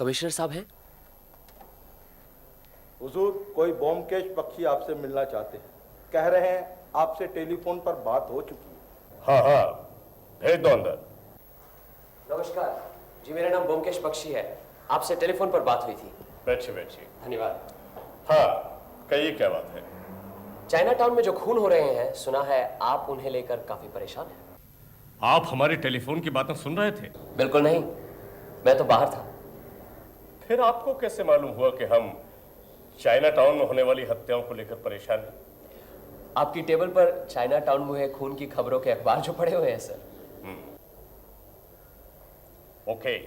Commissioner साहब हैं? हुजूर, कोई ब्योमकेश बख्शी आपसे मिलना चाहते हैं। कह रहे हैं आपसे टेलीफोन पर बात हो चुकी है। हाँ हाँ, भेज दो अंदर। नमस्कार जी, मेरा नाम ब्योमकेश बख्शी है। आपसे टेलीफोन पर बात हुई थी। बैठिए बैठिए। धन्यवाद। हाँ, कहिए क्या बात है। चाइना टाउन में जो खून हो रहे हैं, सुना है आप उन्हें लेकर काफी परेशान हैं। आप हमारी टेलीफोन की बातें सुन रहे थे? बिल्कुल नहीं, मैं तो बाहर था। फिर आपको कैसे मालूम हुआ कि हम चाइना टाउन में होने वाली हत्याओं को लेकर परेशान हैं? आपकी टेबल पर चाइना टाउन में हुए खून की खबरों के अखबार जो पड़े हुए हैं सर। ओके,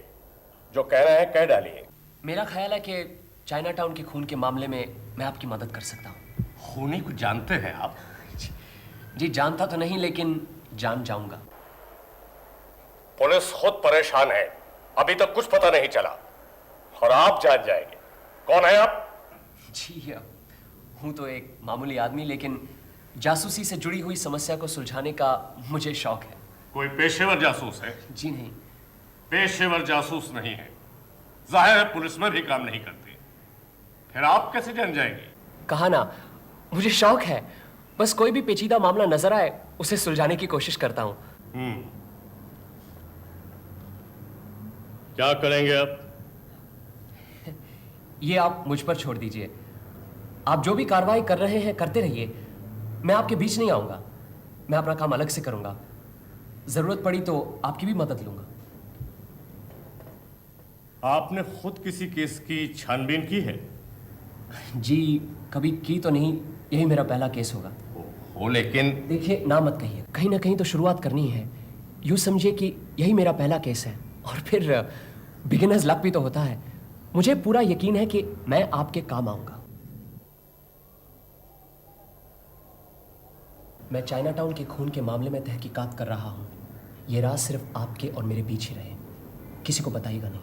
जो कह रहे हैं कह डालिए। मेरा ख्याल है कि चाइना टाउन के खून के मामले में मैं आपकी मदद कर सकता हूँ। खूनी को जानते हैं आप? जी जानता तो नहीं, लेकिन जान जाऊंगा। पुलिस खुद परेशान है, अभी तक कुछ पता नहीं चला और आप जान जाएंगे। कौन है आप? जी हूँ तो एक मामूली आदमी, लेकिन जासूसी से जुड़ी हुई समस्या को सुलझाने का मुझे शौक है। कोई पेशेवर जासूस है? जी नहीं। पेशेवर जासूस नहीं है, जाहिर है पुलिस में भी काम नहीं करते। फिर आप कैसे जान जाएंगे? कहा ना, मुझे शौक है। बस कोई भी पेचीदा मामला नजर आए उसे सुलझाने की कोशिश करता हूँ। क्या करेंगे आप? ये आप मुझ पर छोड़ दीजिए। आप जो भी कार्रवाई कर रहे हैं करते रहिए, मैं आपके बीच नहीं आऊंगा। मैं अपना काम अलग से करूंगा। जरूरत पड़ी तो आपकी भी मदद लूंगा। आपने खुद किसी केस की छानबीन की है? जी कभी की तो नहीं, यही मेरा पहला केस होगा। हो, लेकिन देखिए ना मत कहिए, कहीं ना कहीं तो शुरुआत करनी है। यूं समझिए कि यही मेरा पहला केस है, और फिर बिगिनर्स लक भी तो होता है। मुझे पूरा यकीन है कि मैं आपके काम आऊंगा। मैं चाइना टाउन के खून के मामले में तहकीकात कर रहा हूं। यह राज सिर्फ आपके और मेरे बीच ही रहे, किसी को बताइएगा नहीं।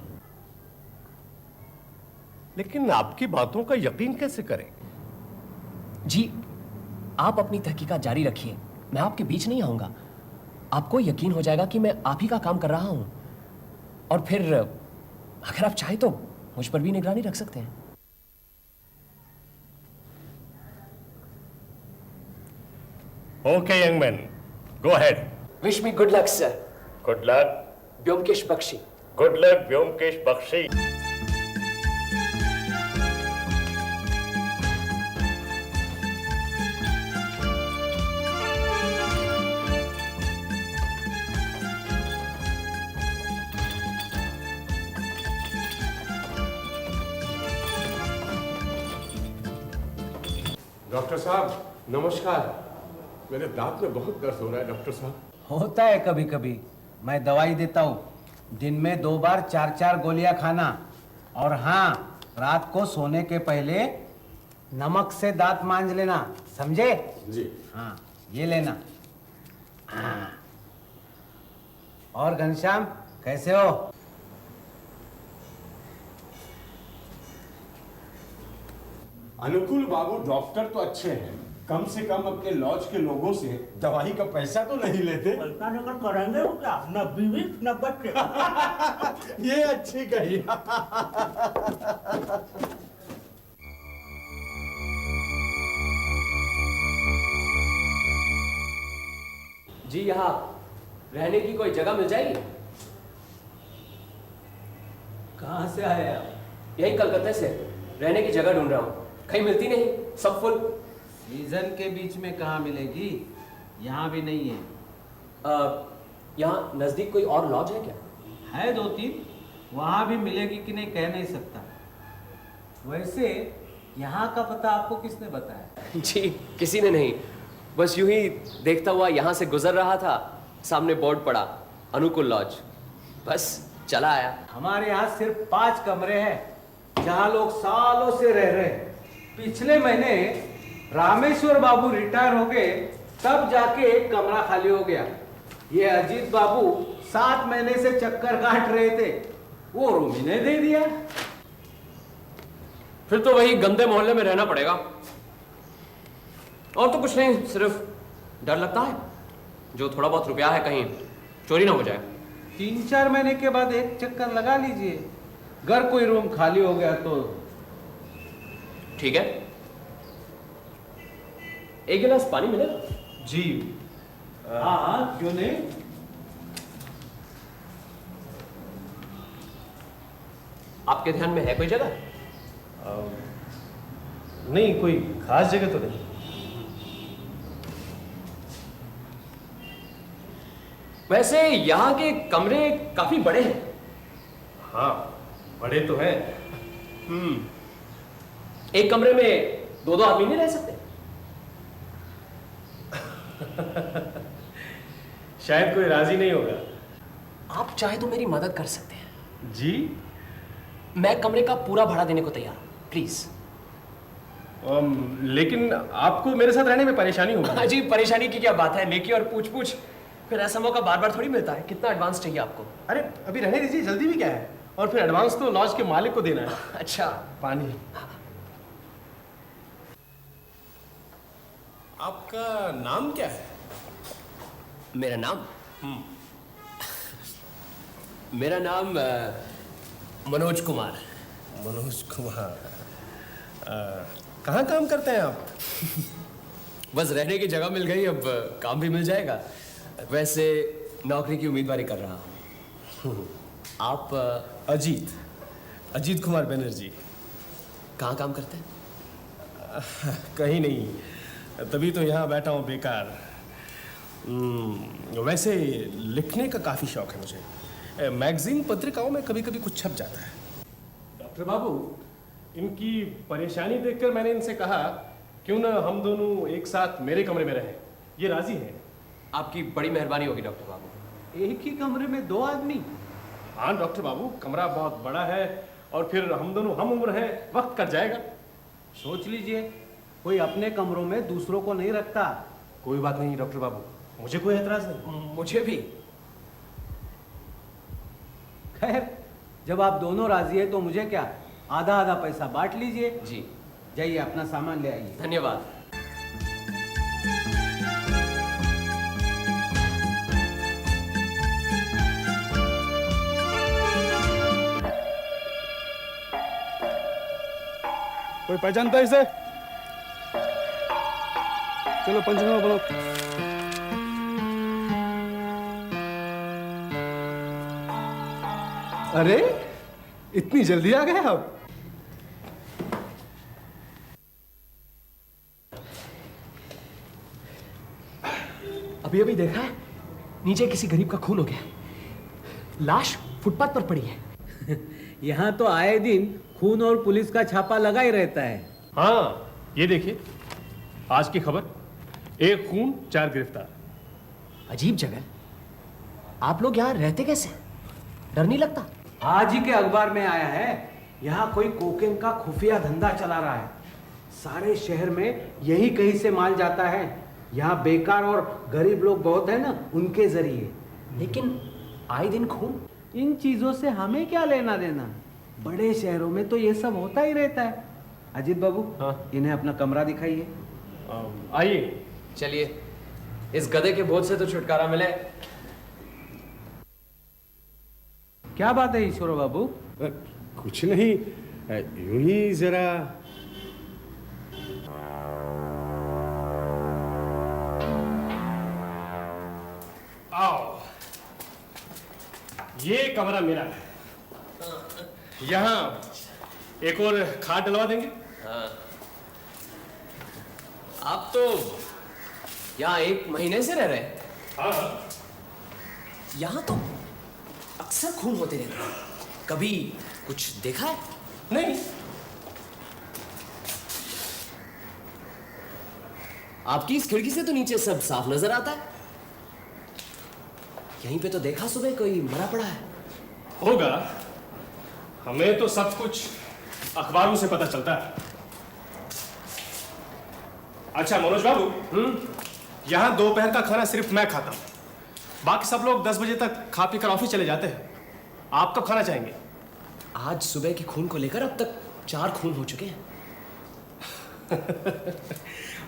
लेकिन आपकी बातों का यकीन कैसे करें? जी आप अपनी तहकीकात जारी रखिए, मैं आपके बीच नहीं आऊंगा। आपको यकीन हो जाएगा कि मैं आप ही का काम कर रहा हूं, और फिर अगर आप चाहें तो मुझ पर भी निगरानी रख सकते हैं। Okay young man, go ahead. Wish me good luck sir. Good luck. Byomkesh Bakshi. Good luck Byomkesh Bakshi. Doctor साहब नमस्कार। मेरे दांत में बहुत दर्द हो रहा है डॉक्टर साहब। होता है कभी कभी, मैं दवाई देता हूँ। दिन में 2 बार 4-4 गोलियां खाना, और हाँ, रात को सोने के पहले नमक से दांत मांज लेना, समझे? जी हाँ, ये लेना। हाँ। और घनश्याम कैसे हो? अनुकूल बाबू डॉक्टर तो अच्छे हैं, कम से कम अपने लॉज के लोगों से दवाई का पैसा तो नहीं लेते। पैसा लेकर करेंगे वो क्या? न बीवी न बच्चे। ये अच्छी कही। जी यहाँ रहने की कोई जगह मिल जाएगी? कहाँ से आए आप? यही कलकत्ते से रहने की जगह ढूंढ रहा हूँ, कहीं मिलती नहीं, सब फुल। सीजन के बीच में कहाँ मिलेगी? यहाँ भी नहीं है। यहाँ नजदीक कोई और लॉज है क्या? है 2-3, वहाँ भी मिलेगी कि नहीं कह नहीं सकता। वैसे यहाँ का पता आपको किसने बताया? जी किसी ने नहीं, बस यूं ही देखता हुआ यहाँ से गुजर रहा था, सामने बोर्ड पड़ा अनुकूल लॉज, बस चला आया। हमारे यहाँ सिर्फ 5 कमरे हैं जहाँ लोग सालों से रह रहे हैं। पिछले महीने रामेश्वर बाबू रिटायर हो गए, तब जाके एक कमरा खाली हो गया। ये अजीत बाबू 7 महीने से चक्कर काट रहे थे, वो रूम ही ने दे दिया। फिर तो वही गंदे मोहल्ले में रहना पड़ेगा। और तो कुछ नहीं, सिर्फ डर लगता है जो थोड़ा बहुत रुपया है कहीं चोरी ना हो जाए। 3-4 महीने के बाद एक चक्कर लगा लीजिए, अगर कोई रूम खाली हो गया तो ठीक है, एक गिलास पानी मिलेगा? जी। हाँ, क्यों नहीं। आपके ध्यान में है कोई जगह? नहीं, कोई खास जगह तो नहीं। वैसे यहाँ के कमरे काफी बड़े हैं। हाँ, बड़े तो हैं। एक कमरे में दो दो आदमी नहीं रह सकते? शायद कोई राजी नहीं होगा। आप चाहे तो मेरी मदद कर सकते हैं। जी? मैं कमरे का पूरा भाड़ा देने को तैयार हूं, प्लीज। लेकिन आपको मेरे साथ रहने में परेशानी होगी। जी, परेशानी की क्या बात है, नेकी और पूछ पूछ, फिर ऐसा मौका बार बार थोड़ी मिलता है। कितना एडवांस चाहिए आपको? अरे अभी रहने दीजिए, जल्दी भी क्या है। और फिर एडवांस तो लॉज के मालिक को देना है। अच्छा, पानी। आपका नाम क्या है? मेरा नाम मेरा नाम मनोज कुमार। मनोज कुमार। कहाँ काम करते हैं आप? बस रहने की जगह मिल गई, अब काम भी मिल जाएगा। वैसे नौकरी की उम्मीदवारी कर रहा हूँ। आप अजीत कुमार बनर्जी। कहाँ काम करते हैं? कहीं नहीं, तभी तो यहाँ बैठा हूँ बेकार। वैसे लिखने का काफ़ी शौक है मुझे। मैगजीन पत्रिकाओं में कभी कभी कुछ छप जाता है। डॉक्टर बाबू, इनकी परेशानी देखकर मैंने इनसे कहा क्यों ना हम दोनों एक साथ मेरे कमरे में रहें। ये राजी हैं। आपकी बड़ी मेहरबानी होगी डॉक्टर बाबू। एक ही कमरे में दो आदमी? हाँ डॉक्टर बाबू, कमरा बहुत बड़ा है और फिर हम दोनों हम उम्र हैं, वक्त कट जाएगा। सोच लीजिए, कोई अपने कमरों में दूसरों को नहीं रखता। कोई बात नहीं डॉक्टर बाबू, मुझे कोई एतराज नहीं। मुझे भी। खैर, जब आप दोनों राजी है तो मुझे क्या, आधा आधा पैसा बांट लीजिए। जी, जाइए अपना सामान ले आइए। धन्यवाद। कोई पहचानता है इसे? चलो पंचनामा बनाओ। अरे इतनी जल्दी आ गए आप? अभी अभी देखा है, नीचे किसी गरीब का खून हो गया, लाश फुटपाथ पर पड़ी है। यहाँ तो आए दिन खून और पुलिस का छापा लगा ही रहता है। हाँ, ये देखिए आज की खबर, 1 खून 4 गिरफ्तार। अजीब जगह। आप लोग यहाँ रहते कैसे? डर नहीं लगता? आज ही के अखबार में आया है, यहाँ कोई कोकेन का खुफिया धंधा चला रहा है। सारे शहर में यही कहीं से माल जाता है। यहाँ बेकार और गरीब लोग बहुत है ना, उनके जरिए। लेकिन आए दिन खून। इन चीजों से हमें क्या लेना देना, बड़े शहरों में तो ये सब होता ही रहता है। अजीत बाबू, हाँ? इन्हें अपना कमरा दिखाइए। आइए। चलिए, इस गधे के बोझ से तो छुटकारा मिले। क्या बात है ईश्वर बाबू? कुछ नहीं, यूं ही जरा। आओ, ये कमरा मेरा है। यहाँ एक और खाट डलवा देंगे। आप तो यहाँ 1 महीने से रह रहे हैं। हाँ, यहाँ तो अक्सर खून होते रहते हैं, कभी कुछ देखा है? नहीं। आपकी इस खिड़की से तो नीचे सब साफ नजर आता है। यहीं पे तो देखा सुबह कोई मरा पड़ा है। होगा, हमें तो सब कुछ अखबारों से पता चलता है। अच्छा मनोज बाबू, यहाँ दोपहर का खाना सिर्फ मैं खाता हूँ, बाकी सब लोग 10 बजे तक खा पी कर ऑफिस चले जाते हैं। आप कब खाना चाहेंगे? आज सुबह के खून को लेकर अब तक 4 खून हो चुके हैं।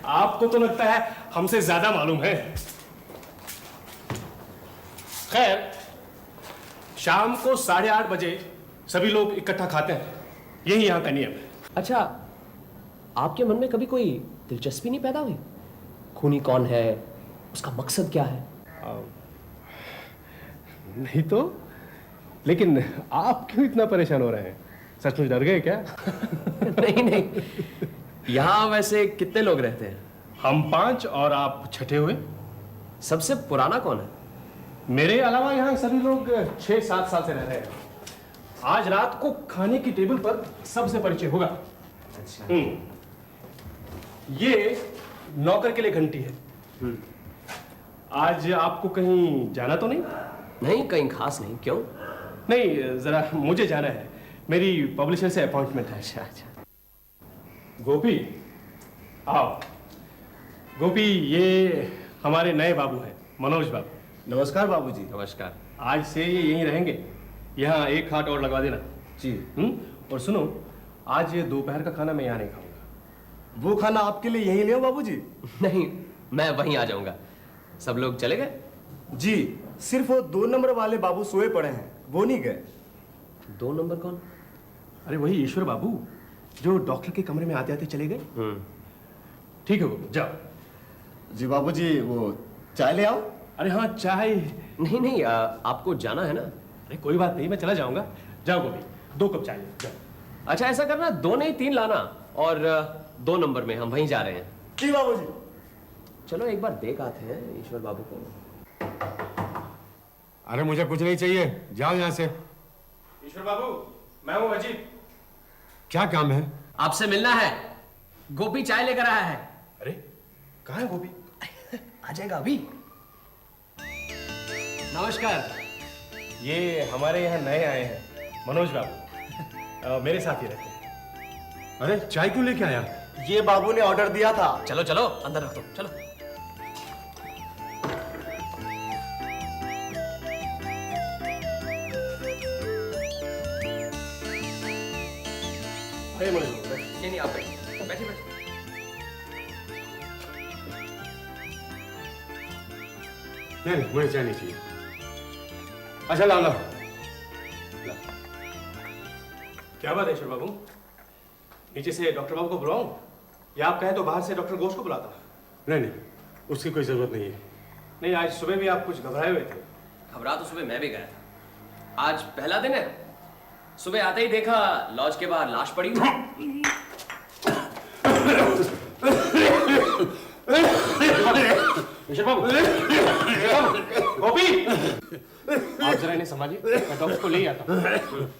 आपको तो लगता है हमसे ज्यादा मालूम है। खैर, शाम को 8:30 बजे सभी लोग इकट्ठा खाते हैं, यही यहाँ का नियम है। अच्छा, आपके मन में कभी कोई दिलचस्पी नहीं पैदा हुई? खूनी कौन है, उसका मकसद क्या है? नहीं तो, लेकिन आप क्यों इतना परेशान हो रहे हैं? सचमुच डर गए क्या? नहीं नहीं, यहाँ वैसे कितने लोग रहते हैं? हम 5 और आप छठे हुए। सबसे पुराना कौन है? मेरे अलावा यहाँ सभी लोग 6-7 साल से रह रहे हैं। आज रात को खाने की टेबल पर सबसे परिचय होगा। अच्छा। ये नौकर के लिए घंटी है। आज आपको कहीं जाना तो नहीं? नहीं, कहीं खास नहीं। क्यों? नहीं, जरा मुझे जाना है, मेरी पब्लिशर से अपॉइंटमेंट है। अच्छा अच्छा। गोपी, आओ। गोपी, ये हमारे नए बाबू हैं, मनोज बाबू। नमस्कार बाबूजी। नमस्कार। आज से ये यहीं रहेंगे, यहाँ एक खाट और लगवा देना। जी। और सुनो, आज ये दोपहर का खाना मैं यहाँ नहीं खाऊंगा। वो खाना आपके लिए यहीं ले आओ बाबूजी? नहीं, मैं वहीं आ जाऊंगा। सब लोग चले गए? जी, सिर्फ वो 2 नंबर वाले बाबू सोए पड़े हैं, वो नहीं गए। 2 नंबर कौन? अरे वही ईश्वर बाबू, जो डॉक्टर के कमरे में आते आते चले गए। ठीक है, वो जाओ। जी बाबूजी, वो चाय ले आओ। अरे हाँ, चाय। नहीं नहीं, आपको जाना है ना? अरे कोई बात नहीं, मैं चला जाऊंगा। जाओ गोपी, 2 कप चाय जाओ। अच्छा, ऐसा करना, 2 नहीं 3 लाना, और 2 नंबर में हम वहीं जा रहे हैं। जी बाबूजी। चलो एक बार देख आते हैं ईश्वर बाबू को। अरे मुझे कुछ नहीं चाहिए, जाओ यहाँ से। ईश्वर बाबू, मैं हूँ अजीत। क्या काम है? आपसे मिलना है। गोपी चाय लेकर आया है। अरे कहाँ है गोपी? आ जाएगा अभी। नमस्कार। ये हमारे यहाँ नए आए हैं, मनोज बाबू। मेरे साथ ही रहते हैं। अरे चाय क्यों लेके आया? ये बाबू ने ऑर्डर दिया था। चलो चलो, अंदर रख दो, चलो। अरे मनोज बाबू, बैठिए। नहीं नहीं, आप बैठिए बैठिए बैठिए। नहीं, मुझे चाय नहीं चाहिए। अच्छा लाओ लाओ। क्या बात है ईश्वर बाबू, नीचे से डॉक्टर बाबू को बुलाऊं, या आप कहें तो बाहर से डॉक्टर घोष को बुलाता? नहीं नहीं, उसकी कोई जरूरत नहीं है। नहीं, आज सुबह भी आप कुछ घबराए हुए थे। घबरा तो सुबह मैं भी गया था। आज पहला दिन है। सुबह आते ही देखा लॉज के बाहर लाश पड़ी हुई। ईश्वर बाबू, गोपी, आप जरा इन्हें संभालिए, मैं डॉक्टर को ले ही आता हूँ।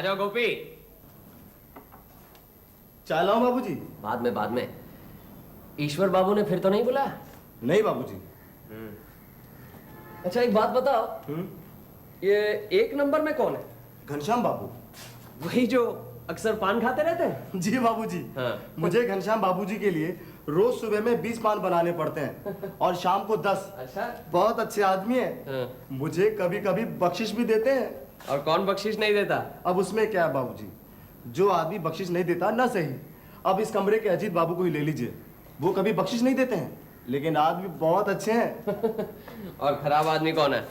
आ जाओ गोपी। चाय लाऊं बाबूजी? बाद में ईश्वर बाबू ने फिर तो नहीं बुलाया? नहीं बाबूजी। अच्छा एक बात बताओ, ये एक नंबर में कौन है? घनश्याम बाबू। वही जो अक्सर पान खाते रहते हैं? जी बाबूजी। हाँ। मुझे घनश्याम बाबूजी के लिए रोज सुबह में 20 पान बनाने पड़ते हैं और शाम को 10। अच्छा। बहुत अच्छे आदमी हैं। हाँ। मुझे कभी कभी बख्शिश भी देते हैं। और कौन बख्शिश नहीं देता? अब उसमें क्या है बाबूजी, जो आदमी बख्शिश नहीं देता ना सही। अब इस कमरे के अजीत बाबू को ही ले लीजिए, वो कभी बख्शिश नहीं देते हैं, लेकिन आदमी बहुत अच्छे हैं। और खराब आदमी कौन है?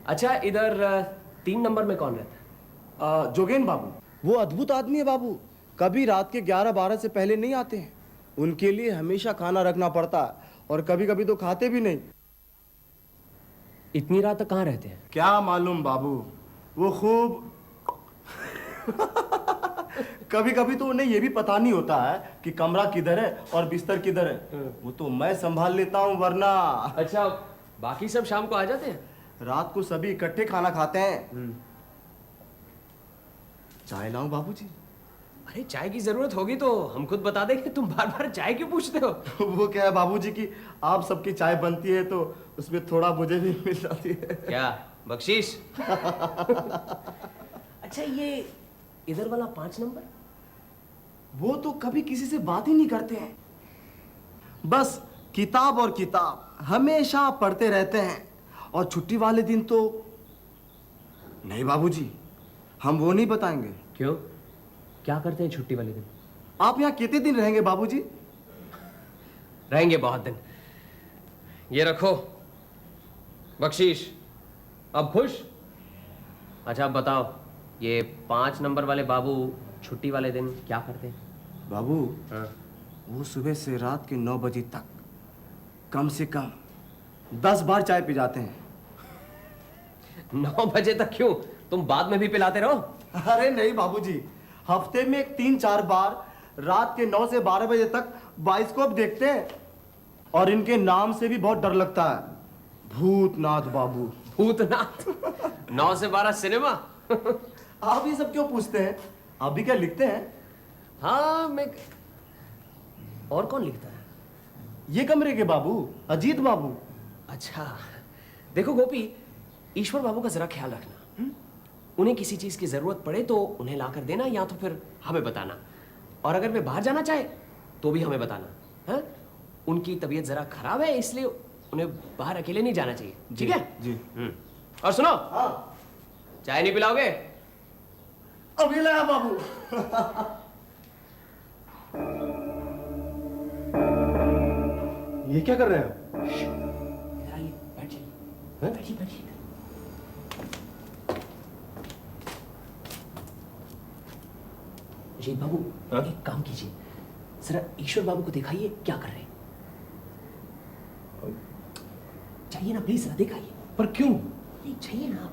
अच्छा इधर 3 नंबर में कौन रहता है? जोगेन बाबू। वो अद्भुत आदमी है बाबू, कभी रात के 11-12 से पहले नहीं आते हैं। उनके लिए हमेशा खाना रखना पड़ता है और कभी कभी तो खाते भी नहीं। इतनी रात तक कहाँ रहते हैं? क्या मालूम बाबू, वो खूब कभी कभी तो उन्हें ये भी पता नहीं होता है कि कमरा किधर है और बिस्तर किधर है। वो तो मैं संभाल लेता हूँ, वरना। अच्छा बाकी सब शाम को आ जाते हैं? रात को सभी इकट्ठे खाना खाते हैं। चाय लाऊं बाबूजी? अरे चाय की जरूरत होगी तो हम खुद बता देंगे, तुम बार बार चाय क्यों पूछते हो? वो क्या है बाबूजी कि आप सबकी चाय बनती है तो उसमें थोड़ा मुझे भी मिल जाती है। क्या बख्शीश? अच्छा ये इधर वाला 5 नंबर? वो तो कभी किसी से बात ही नहीं करते हैं, बस किताब और किताब हमेशा पढ़ते रहते हैं। और छुट्टी वाले दिन तो नहीं बाबूजी, हम वो नहीं बताएंगे। क्यों, क्या करते हैं छुट्टी वाले दिन? आप यहाँ कितने दिन रहेंगे बाबूजी? रहेंगे बहुत दिन। ये रखो बख्शीश, अब खुश? अच्छा अब बताओ, ये 5 नंबर वाले बाबू छुट्टी वाले दिन क्या करते हैं? बाबू हाँ। वो सुबह से रात के 9 बजे तक कम से कम 10 बार चाय पी जाते हैं। 9 बजे तक क्यों, तुम बाद में भी पिलाते रहो। अरे नहीं बाबूजी, हफ्ते में 3-4 बार रात के 9 से 12 बजे तक बाइस्कोप देखते हैं। और इनके नाम से भी बहुत डर लगता है, भूतनाथ बाबू। भूतनाथ? 9 से 12 सिनेमा? आप ये सब क्यों पूछते हैं, आप भी क्या लिखते हैं? हाँ मैं। और कौन लिखता है? ये कमरे के बाबू, अजीत बाबू। अच्छा देखो गोपी, ईश्वर बाबू का जरा ख्याल रखना। उन्हें किसी चीज की जरूरत पड़े तो उन्हें लाकर देना, या तो फिर हमें बताना। और अगर वे बाहर जाना चाहे तो भी हमें बताना। हाँ? उनकी तबीयत जरा खराब है, इसलिए उन्हें बाहर अकेले नहीं जाना चाहिए, ठीक है? जी। और सुनो, हाँ चाय नहीं पिलाओगे? अभी लाया बाबू। ये क्या कर रहे हैं? इधर आइए, बैठ जाइए। बैठिए बैठिए। अजीत बाबू, एक काम कीजिए, जरा ईश्वर बाबू को दिखाइए क्या कर रहे हैं। चाहिए ना प्लीज, जरा दिखाइए। पर क्यों? नहीं चाहिए ना।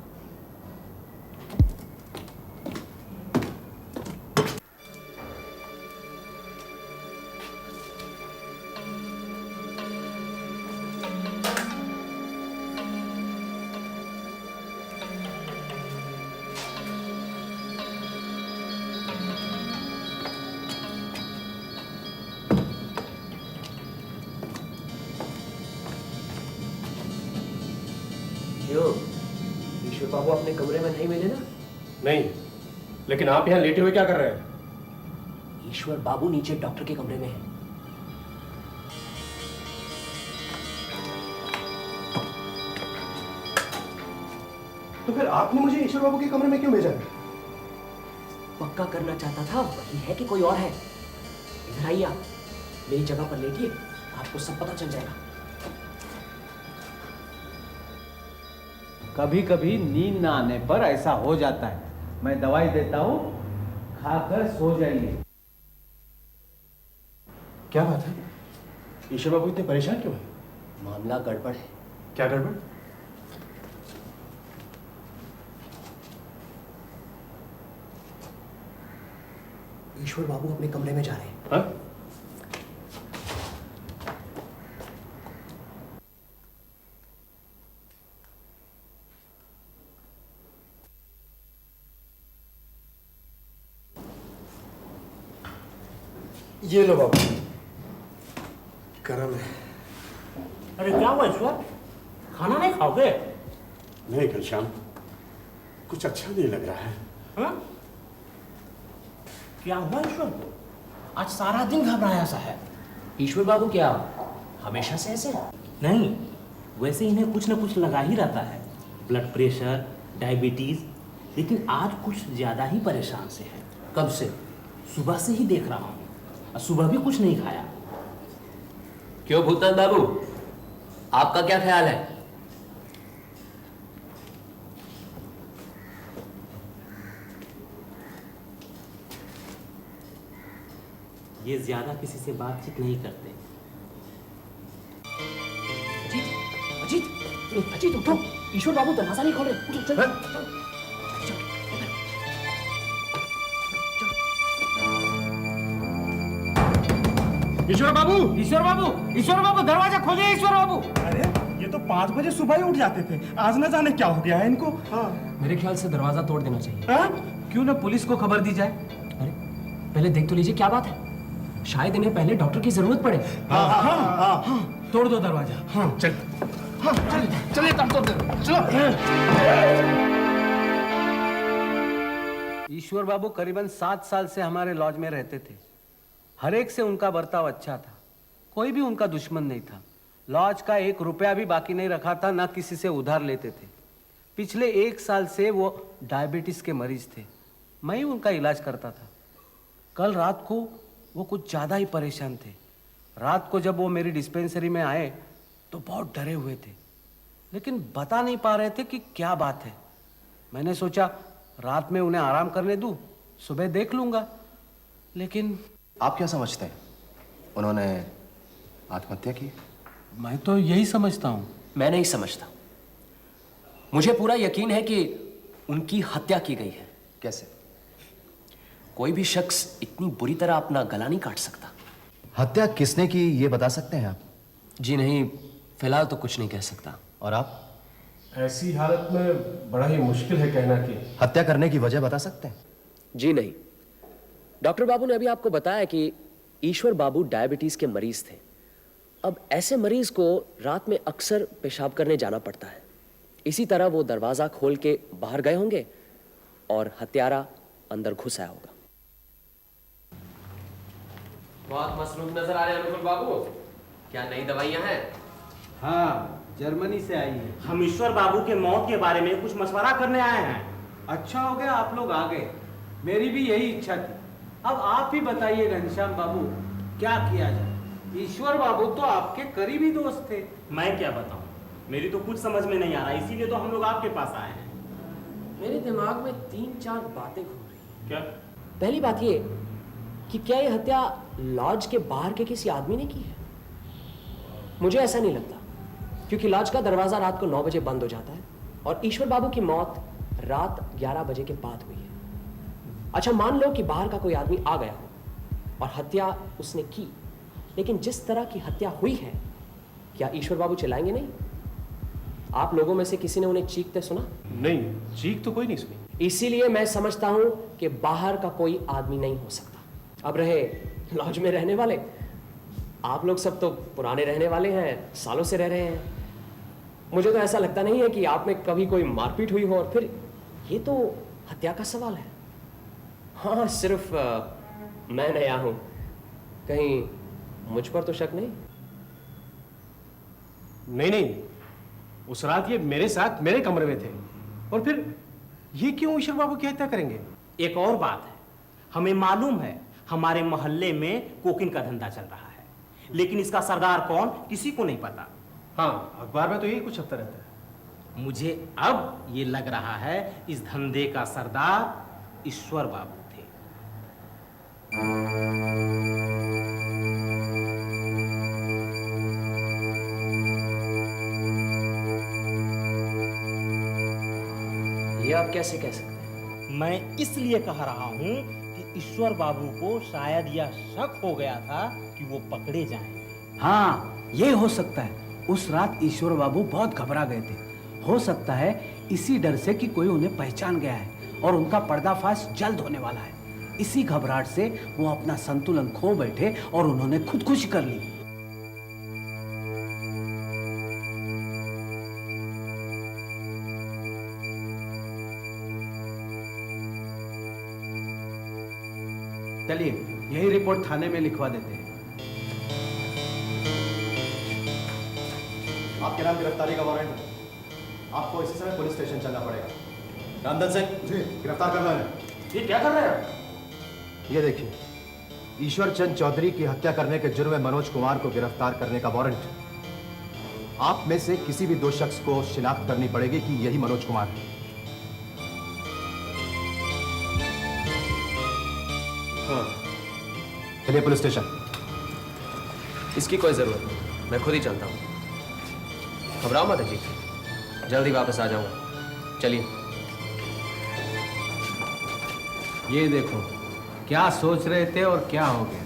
क्यों, ईश्वर बाबू अपने कमरे में नहीं मिले ना? नहीं, लेकिन आप यहाँ लेटे हुए क्या कर रहे हैं? ईश्वर बाबू नीचे डॉक्टर के कमरे में है। तो फिर आपने मुझे ईश्वर बाबू के कमरे में क्यों भेजा है? पक्का करना चाहता था वही है कि कोई और है। इधर आइए, आप मेरी जगह पर लेटिए, आपको सब पता चल जाएगा। कभी कभी नींद ना आने पर ऐसा हो जाता है। मैं दवाई देता हूँ, खाकर सो जाइए। क्या बात है? ईश्वर बाबू इतने परेशान क्यों हैं? मामला गड़बड़ है। क्या गड़बड़? ईश्वर बाबू अपने कमरे में जा रहे हैं। हाँ? ये लो बाबू, गरम है। अरे क्या हुआ ईश्वर, खाना नहीं खाओगे? नहीं घनश्याम, कुछ अच्छा नहीं लग रहा है। हाँ? क्या हुआ ईश्वर को? आज सारा दिन घबराया सा है। ईश्वर बाबू क्या हमेशा से ऐसे हैं? नहीं, वैसे इन्हें कुछ न कुछ लगा ही रहता है, ब्लड प्रेशर, डायबिटीज, लेकिन आज कुछ ज्यादा ही परेशान से है। कब से? सुबह से ही देख रहा हूँ, और सुबह भी कुछ नहीं खाया। क्यों भूतनाथ बाबू, आपका क्या ख्याल है? ये ज्यादा किसी से बातचीत नहीं करते। अजीत, अजीत, अजीत उठो, ईश्वर बाबू दरवाजा नहीं खोल रहे, उठो, चलो, चलो, चलो, ईश्वर बाबू, ईश्वर बाबू, ईश्वर बाबू, दरवाजा खोलिए ईश्वर बाबू। अरे ये तो 5 बजे सुबह ही उठ जाते थे, आज न जाने क्या हो गया है इनको। हाँ। मेरे ख्याल से दरवाजा तोड़ देना चाहिए। हाँ? क्यों ना पुलिस को खबर दी जाए? अरे पहले देख तो लीजिए क्या बात है, शायद इन्हें पहले डॉक्टर की जरूरत पड़े। तोड़ दो दरवाजा। चल। चलिए तब तो चलो। ईश्वर बाबू करीबन 7 साल से हमारे लॉज में रहते थे। हर एक से उनका बर्ताव अच्छा था, कोई भी उनका दुश्मन नहीं था। लॉज का 1 रुपया भी बाकी नहीं रखा था, ना किसी से उधार लेते थे। पिछले 1 साल से वो डायबिटीज के मरीज थे, मैं ही उनका इलाज करता था। कल रात को वो कुछ ज़्यादा ही परेशान थे। रात को जब वो मेरी डिस्पेंसरी में आए तो बहुत डरे हुए थे, लेकिन बता नहीं पा रहे थे कि क्या बात है। मैंने सोचा रात में उन्हें आराम करने दूं, सुबह देख लूंगा। लेकिन आप क्या समझते हैं, उन्होंने आत्महत्या की? मैं तो यही समझता हूँ। मैं नहीं समझता, मुझे पूरा यकीन है कि उनकी हत्या की गई है। कैसे? कोई भी शख्स इतनी बुरी तरह अपना गला नहीं काट सकता। हत्या किसने की ये बता सकते हैं आप? जी नहीं, फिलहाल तो कुछ नहीं कह सकता। और आप? ऐसी हालत में बड़ा ही मुश्किल है कहना कि हत्या करने की वजह बता सकते हैं? जी नहीं, डॉक्टर बाबू ने अभी आपको बताया कि ईश्वर बाबू डायबिटीज के मरीज थे। अब ऐसे मरीज को रात में अक्सर पेशाब करने जाना पड़ता है, इसी तरह वो दरवाजा खोल के बाहर गए होंगे और हत्यारा अंदर घुस आया होगा। बहुत मसरूफ नजर आ रहे हैं अनुकुल बाबू, क्या नई दवाइयां हैं? हाँ, जर्मनी से आई है। हम ईश्वर बाबू के मौत के बारे में कुछ मशवरा करने आए हैं। अच्छा हो गया आप लोग आ गए, मेरी भी यही इच्छा थी। अब आप ही बताइए घनश्याम बाबू, क्या किया जाए? ईश्वर बाबू तो आपके करीबी दोस्त थे। मैं क्या बताऊं, मेरी तो कुछ समझ में नहीं आ रहा, इसीलिए तो हम लोग आपके पास आए हैं। मेरे दिमाग में 3-4 बातें घूम रही हैं। क्या? पहली बात ये कि क्या ये हत्या लॉज के बाहर के किसी आदमी ने की है? मुझे ऐसा नहीं लगता, क्योंकि लॉज का दरवाजा रात को 9 बजे बंद हो जाता है और ईश्वर बाबू की मौत रात 11 बजे के बाद हुई है। अच्छा, मान लो कि बाहर का कोई आदमी आ गया हो और हत्या उसने की, लेकिन जिस तरह की हत्या हुई है, क्या ईश्वर बाबू चिल्लाएंगे नहीं? आप लोगों में से किसी ने उन्हें चीखते सुना? नहीं, चीख तो कोई नहीं सुनी। इसीलिए मैं समझता हूं कि बाहर का कोई आदमी नहीं हो सकता। अब रहे लॉज में रहने वाले, आप लोग सब तो पुराने रहने वाले हैं, सालों से रह रहे हैं। मुझे तो ऐसा लगता नहीं है कि आप में कभी कोई मारपीट हुई हो, और फिर ये तो हत्या का सवाल है। हाँ, सिर्फ मैं नया हूं, कहीं मुझ पर तो शक नहीं? नहीं, उस रात ये मेरे साथ मेरे कमरे में थे, और फिर ये क्यों ईश्वर बाबू की हत्या करेंगे? एक और बात है, हमें मालूम है हमारे मोहल्ले में कोकीन का धंधा चल रहा है, लेकिन इसका सरदार कौन किसी को नहीं पता। हाँ, अखबार में तो यही कुछ छपता रहता है। मुझे अब ये लग रहा है इस धंधे का सरदार ईश्वर बाबू थे। ये आप कैसे कह सकते हैं? मैं इसलिए कह रहा हूं कि ईश्वर बाबू को शायद यह शक हो गया था कि वो पकड़े जाएंगे। हाँ, ये हो सकता है। उस रात ईश्वर बाबू बहुत घबरा गए थे। हो सकता है इसी डर से कि कोई उन्हें पहचान गया है और उनका पर्दाफाश जल्द होने वाला है। इसी घबराहट से वो अपना संतुलन खो बैठे और उन्होंने खुदकुशी कर ली। चलिए यही रिपोर्ट थाने में लिखवा देते हैं। आपके नाम गिरफ्तारी का वारंट है। आपको इसी समय पुलिस स्टेशन चलना पड़ेगा। रामदन सिंह जी, गिरफ्तार करना है। ये क्या कर रहे हैं? ये देखिए, ईश्वर चंद चौधरी की हत्या करने के जुर्म में मनोज कुमार को गिरफ्तार करने का वारंट। आप में से किसी भी दो शख्स को शिनाख्त करनी पड़ेगी कि यही मनोज कुमार है। चलिए पुलिस स्टेशन। इसकी कोई जरूरत नहीं, मैं खुद ही चलता हूँ। घबराओ मत अजीत, जल्दी वापस आ जाऊंगा। चलिए। ये देखो क्या सोच रहे थे और क्या हो गया।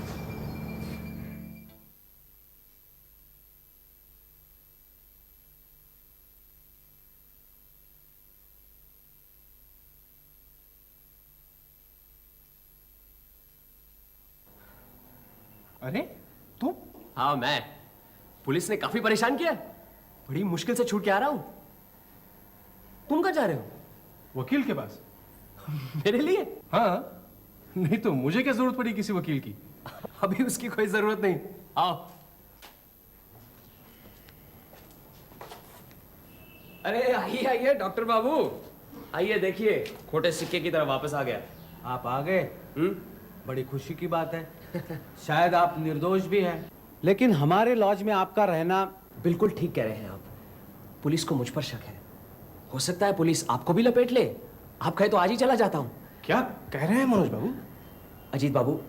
अरे तुम? हाँ मैं। पुलिस ने काफी परेशान किया, बड़ी मुश्किल से छूट के आ रहा हूं। तुम कहाँ जा रहे हो? वकील के पास। मेरे लिए? हाँ, नहीं तो मुझे क्या जरूरत पड़ी किसी वकील की? अभी उसकी कोई जरूरत नहीं। आओ। अरे आइए आइए डॉक्टर बाबू, आइए देखिए, खोटे सिक्के की तरह वापस आ गया। आप आ गए? बड़ी खुशी की बात है। शायद आप निर्दोष भी हैं, लेकिन हमारे लॉज में आपका रहना। बिल्कुल ठीक कह रहे हैं आप। पुलिस को मुझ पर शक है। हो सकता है पुलिस आपको भी लपेट ले। आप कहे तो आज ही चला जाता हूं। क्या कह रहे हैं मनोज बाबू? अजीत बाबू,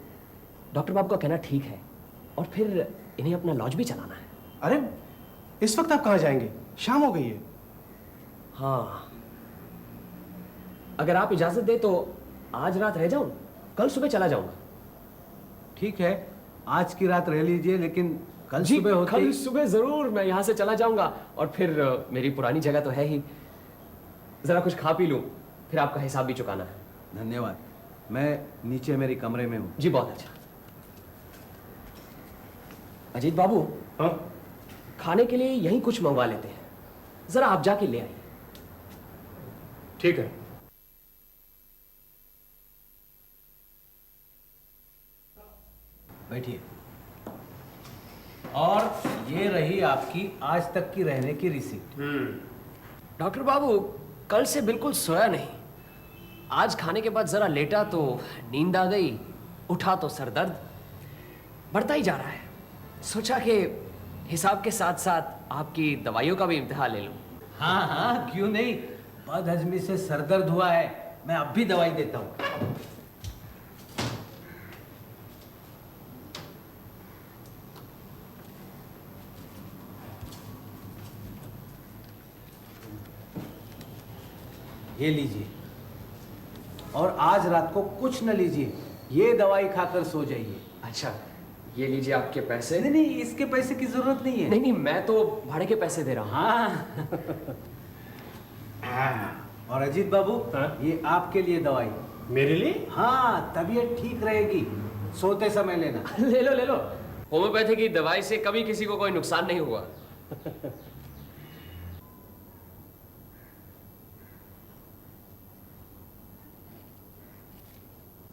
डॉक्टर बाबू का कहना ठीक है, और फिर इन्हें अपना लॉज भी चलाना है। अरे इस वक्त आप कहाँ जाएंगे? शाम हो गई है। हाँ, अगर आप इजाजत दे तो आज रात रह जाऊं, कल सुबह चला जाऊंगा। ठीक है, आज की रात रह लीजिए, लेकिन कल जी, सुबह होते कल ही। सुबह जरूर मैं यहाँ से चला जाऊंगा, और फिर मेरी पुरानी जगह तो है ही, जरा कुछ खा पी लूं, फिर आपका हिसाब भी चुकाना है। धन्यवाद। मैं नीचे मेरे कमरे में हूँ। जी बहुत अच्छा। अजीत बाबू, हाँ? खाने के लिए यहीं कुछ मंगवा लेते हैं, जरा आप जाके ले आइए। ठीक है। बैठिए। और ये रही आपकी आज तक की रहने की रिसीप्ट। डॉक्टर बाबू, कल से बिल्कुल सोया नहीं। आज खाने के बाद जरा लेटा तो नींद आ गई, उठा तो सर दर्द बढ़ता ही जा रहा है। सोचा कि हिसाब के साथ साथ आपकी दवाइयों का भी इम्तिहान ले लूं। हाँ हाँ, क्यों नहीं। बदहजमी से सरदर्द हुआ है, मैं अब भी दवाई देता हूँ। ये लीजिए, और आज रात को कुछ न लीजिए, ये दवाई खाकर सो जाइए। अच्छा, ये लीजिए आपके पैसे। नहीं नहीं, इसके पैसे की जरूरत नहीं है। नहीं नहीं, मैं तो भाड़े के पैसे दे रहा हूँ। हाँ। और अजीत बाबू, हाँ? ये आपके लिए दवाई। मेरे लिए? हाँ, तबीयत ठीक रहेगी, सोते समय लेना। ले लो ले लो। होम्योपैथी की दवाई से कभी किसी को कोई नुकसान नहीं हुआ।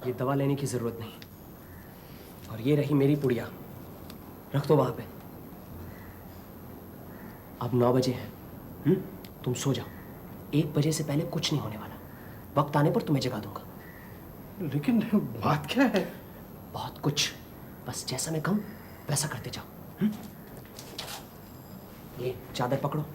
ये दवा लेने की जरूरत नहीं। और ये रही मेरी पुड़िया, रख दो वहां पे। अब 9 बजे हैं। तुम सो जाओ, 1 बजे से पहले कुछ नहीं होने वाला। वक्त आने पर तुम्हें जगा दूंगा। लेकिन बात क्या है? बहुत कुछ, बस जैसा मैं कहूं वैसा करते जाओ। ये चादर पकड़ो।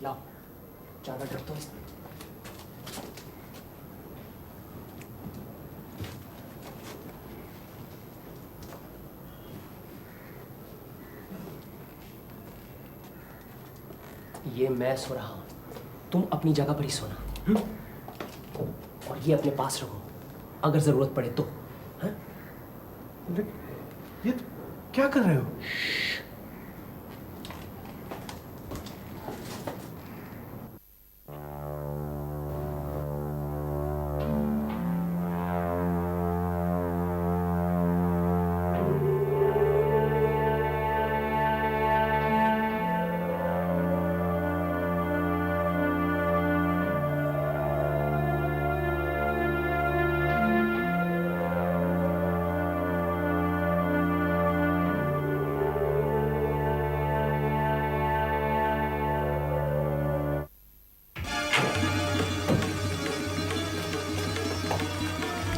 लाओ, चादर रख दो इसमें। ये मैं सो रहा हूं, तुम अपनी जगह पर ही सोना और ये अपने पास रखो, अगर जरूरत पड़े तो। हाँ? ये क्या कर रहे हो?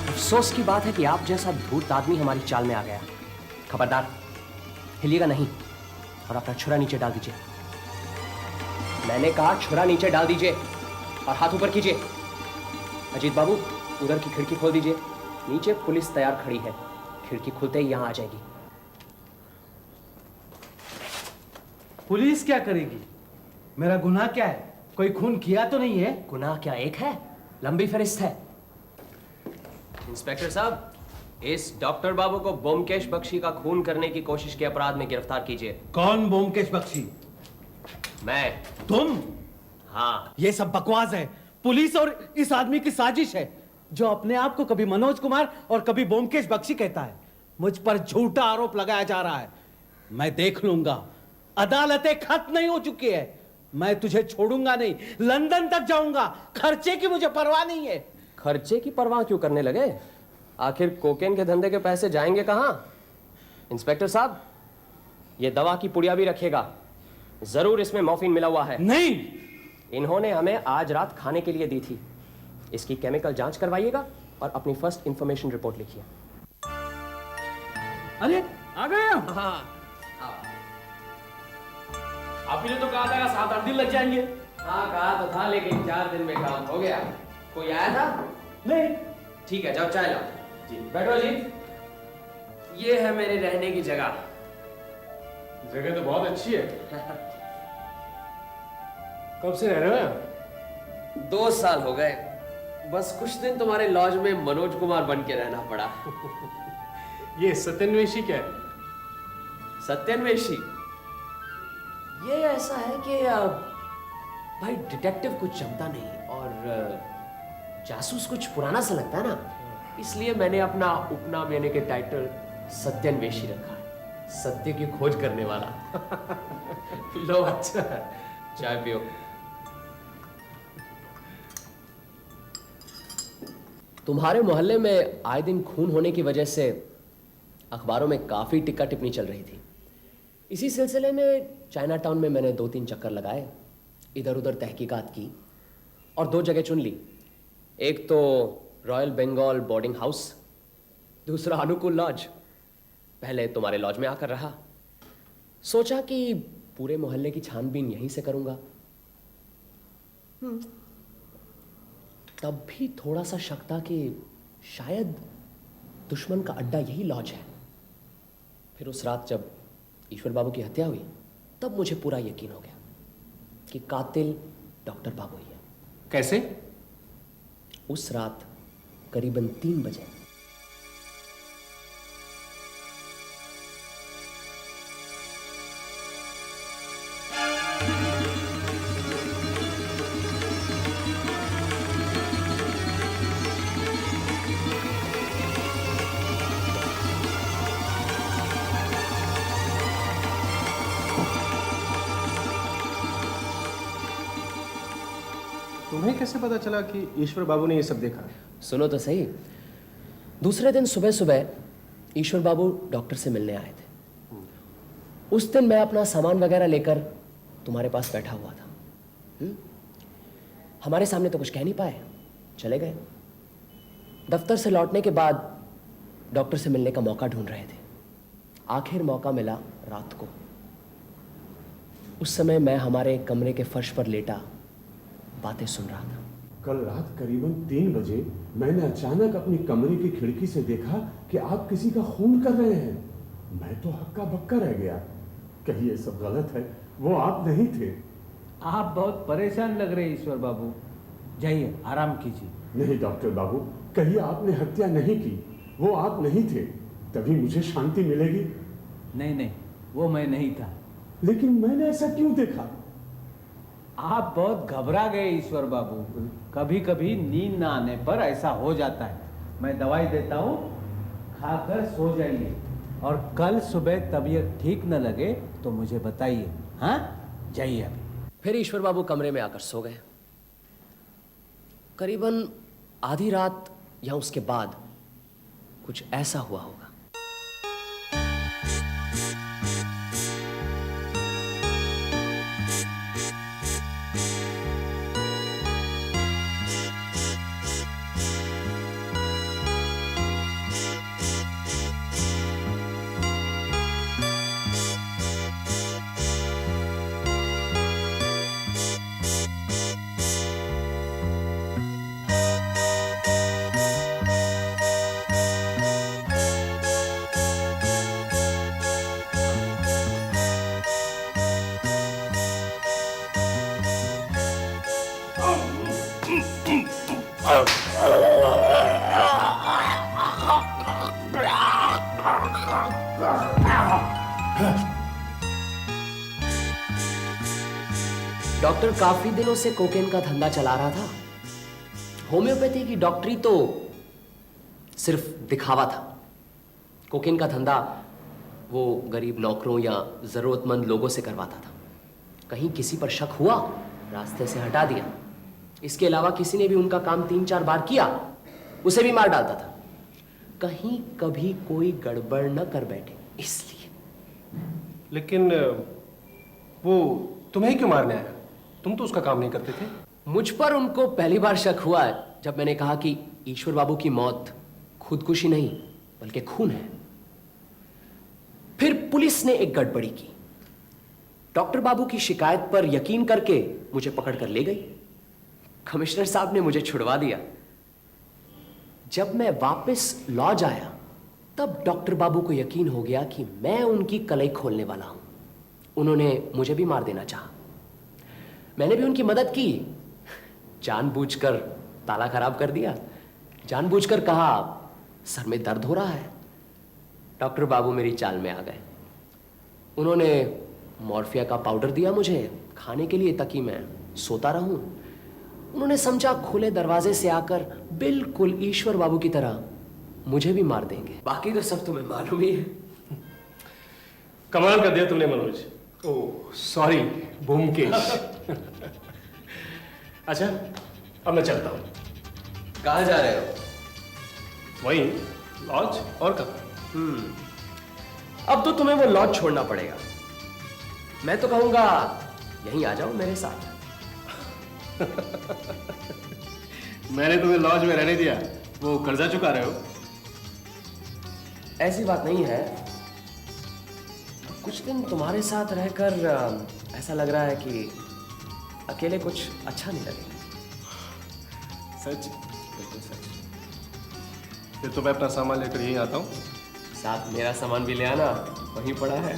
अफसोस की बात है कि आप जैसा धूर्त आदमी हमारी चाल में आ गया। खबरदार, हिलिएगा नहीं और अपना छुरा नीचे डाल दीजिए। मैंने कहा छुरा नीचे डाल दीजिए और हाथ ऊपर कीजिए। अजीत बाबू, उधर की खिड़की खोल दीजिए, नीचे पुलिस तैयार खड़ी है, खिड़की खुलते ही यहां आ जाएगी। पुलिस क्या करेगी? मेरा गुनाह क्या है? कोई खून किया तो नहीं है? गुनाह क्या एक है, लंबी फहरिस्त है। इंस्पेक्टर साहब, इस डॉक्टर बाबू को बोमकेश बख्शी का खून करने की कोशिश के अपराध में गिरफ्तार कीजिए। कौन बोमकेश बख्शी? मैं। तुम? हाँ। ये सब बकवास है। पुलिस और इस आदमी की साजिश है, जो अपने आप को कभी मनोज कुमार और कभी बोमकेश बख्शी कहता है। मुझ पर झूठा आरोप लगाया जा रहा है। मैं देख लूंगा। अदालतें खत्म नहीं हो चुकी है। मैं तुझे छोड़ूंगा नहीं, लंदन तक जाऊंगा। खर्चे की मुझे परवाह नहीं है। खर्चे की परवाह क्यों करने लगे? आखिर कोकेन के धंधे के पैसे जाएंगे कहां? इंस्पेक्टर साहब, ये दवा की पुड़िया भी रखिएगा, जरूर इसमें मॉर्फिन मिला हुआ है। नहीं, इन्होंने हमें आज रात खाने के लिए दी थी। इसकी केमिकल जांच करवाइएगा और अपनी फर्स्ट इंफॉर्मेशन रिपोर्ट लिखिए। अरे आ गए हम। हाँ, आप ही ने तो कहा था 7-8 दिन लग जाएंगे। हाँ कहा तो था, लेकिन 4 दिन में काम हो गया। कोई आया था? नहीं। ठीक है, जाओ चाय लाओ। जी बैठो जी। ये है मेरे रहने की जगह। जगह तो बहुत अच्छी है। कब से रह रहे हो यहाँ? 2 साल हो गए। बस कुछ दिन तुम्हारे लॉज में मनोज कुमार बन के रहना पड़ा। ये सत्यन्वेशी क्या है? सत्यन्वेशी ये ऐसा है कि भाई डिटेक्टिव कुछ जमता नहीं और जासूस कुछ पुराना सा लगता है ना, इसलिए मैंने अपना उपनाम यानी कि टाइटल सत्यन्वेशी रखा है, सत्य की खोज करने वाला। लो अच्छा चाय पियो। तुम्हारे मोहल्ले में आए दिन खून होने की वजह से अखबारों में काफी टिक्का टिप्पणी चल रही थी। इसी सिलसिले में चाइना टाउन में मैंने 2-3 चक्कर लगाए, इधर उधर तहकीकात की और 2 जगह चुन ली। एक तो रॉयल बंगाल बोर्डिंग हाउस, दूसरा अनुकूल लॉज। पहले तुम्हारे लॉज में आकर रहा, सोचा कि पूरे मोहल्ले की छानबीन यहीं से करूंगा। तब भी थोड़ा सा शक था कि शायद दुश्मन का अड्डा यही लॉज है। फिर उस रात जब ईश्वर बाबू की हत्या हुई, तब मुझे पूरा यकीन हो गया कि कातिल डॉक्टर बाबू ही है। कैसे? उस रात करीबन 3 बजे तुम्हें कैसे पता चला कि ईश्वर बाबू ने ये सब देखा? सुनो तो सही। दूसरे दिन सुबह सुबह ईश्वर बाबू डॉक्टर से मिलने आए थे। उस दिन मैं अपना सामान वगैरह लेकर तुम्हारे पास बैठा हुआ था। हमारे सामने तो कुछ कह नहीं पाए, चले गए। दफ्तर से लौटने के बाद डॉक्टर से मिलने का मौका ढूंढ रहे थे। आखिर मौका मिला रात को। उस समय मैं हमारे कमरे के फर्श पर लेटा बातें सुन रहा था। कल रात करीबन 3 बजे मैंने अचानक अपनी कमरे की खिड़की से देखा कि आप किसी का खून कर रहे हैं। मैं तो हक्का बक्का रह गया, कहीं ये सब गलत है, वो आप नहीं थे। आप बहुत परेशान लग रहे हैं ईश्वर बाबू, जाइए आराम कीजिए। नहीं डॉक्टर बाबू, कहिए आपने हत्या नहीं की, वो आप नहीं थे, तभी मुझे शांति मिलेगी। नहीं नहीं, वो मैं नहीं था। लेकिन मैंने ऐसा क्यों देखा? आप बहुत घबरा गए ईश्वर बाबू, कभी कभी नींद ना आने पर ऐसा हो जाता है। मैं दवाई देता हूँ, खाकर सो जाइए, और कल सुबह तबीयत ठीक न लगे तो मुझे बताइए। हाँ, जाइए अभी। फिर ईश्वर बाबू कमरे में आकर सो गए। करीबन आधी रात या उसके बाद कुछ ऐसा हुआ होगा। डॉक्टर काफी दिनों से कोकेन का धंधा चला रहा था। होम्योपैथी की डॉक्टरी तो सिर्फ दिखावा था। कोकेन का धंधा वो गरीब नौकरों या जरूरतमंद लोगों से करवाता था। कहीं किसी पर शक हुआ, रास्ते से हटा दिया। इसके अलावा किसी ने भी उनका काम 3-4 बार किया, उसे भी मार डालता था। कहीं कभी कोई गड़बड़ न कर बैठे इसलिए। लेकिन वो तुम्हें क्यों मारने आया? तुम तो उसका काम नहीं करते थे। मुझ पर उनको पहली बार शक हुआ जब मैंने कहा कि ईश्वर बाबू की मौत खुदकुशी नहीं बल्कि खून है। फिर पुलिस ने एक गड़बड़ी की। डॉक्टर बाबू की शिकायत पर यकीन करके मुझे पकड़कर ले गई। कमिश्नर साहब ने मुझे छुड़वा दिया। जब मैं वापस लॉज आया तब डॉक्टर बाबू को यकीन हो गया कि मैं उनकी कलई खोलने वाला हूं। उन्होंने मुझे भी मार देना चाहा। मैंने भी उनकी मदद की, जानबूझकर ताला खराब कर दिया, जानबूझकर कहा सर में दर्द हो रहा है। डॉक्टर बाबू मेरी चाल में आ गए। उन्होंने मॉर्फिया का पाउडर दिया मुझे खाने के लिए ताकि मैं सोता रहूं। उन्होंने समझा खुले दरवाजे से आकर बिल्कुल ईश्वर बाबू की तरह मुझे भी मार देंगे। बाकी तो सब तुम्हें मालूम ही है। कमाल कर दिया तुमने मनोज। Oh sorry Byomkesh. अच्छा अब मैं चलता हूँ। कहाँ जा रहे हो? वहीं लॉज, और कहाँ? अब तो तुम्हें वो लॉज छोड़ना पड़ेगा। मैं तो कहूंगा यहीं आ जाओ मेरे साथ। मैंने तुम्हें लॉज में रहने दिया, वो कर्जा चुका रहे हो। ऐसी बात नहीं है। कुछ दिन तुम्हारे साथ रहकर ऐसा लग रहा है कि अकेले कुछ अच्छा नहीं लगेगा। सच? बिल्कुल सच। फिर तो मैं अपना सामान लेकर यहीं आता हूँ। साथ मेरा सामान भी ले आना, वहीं पड़ा है।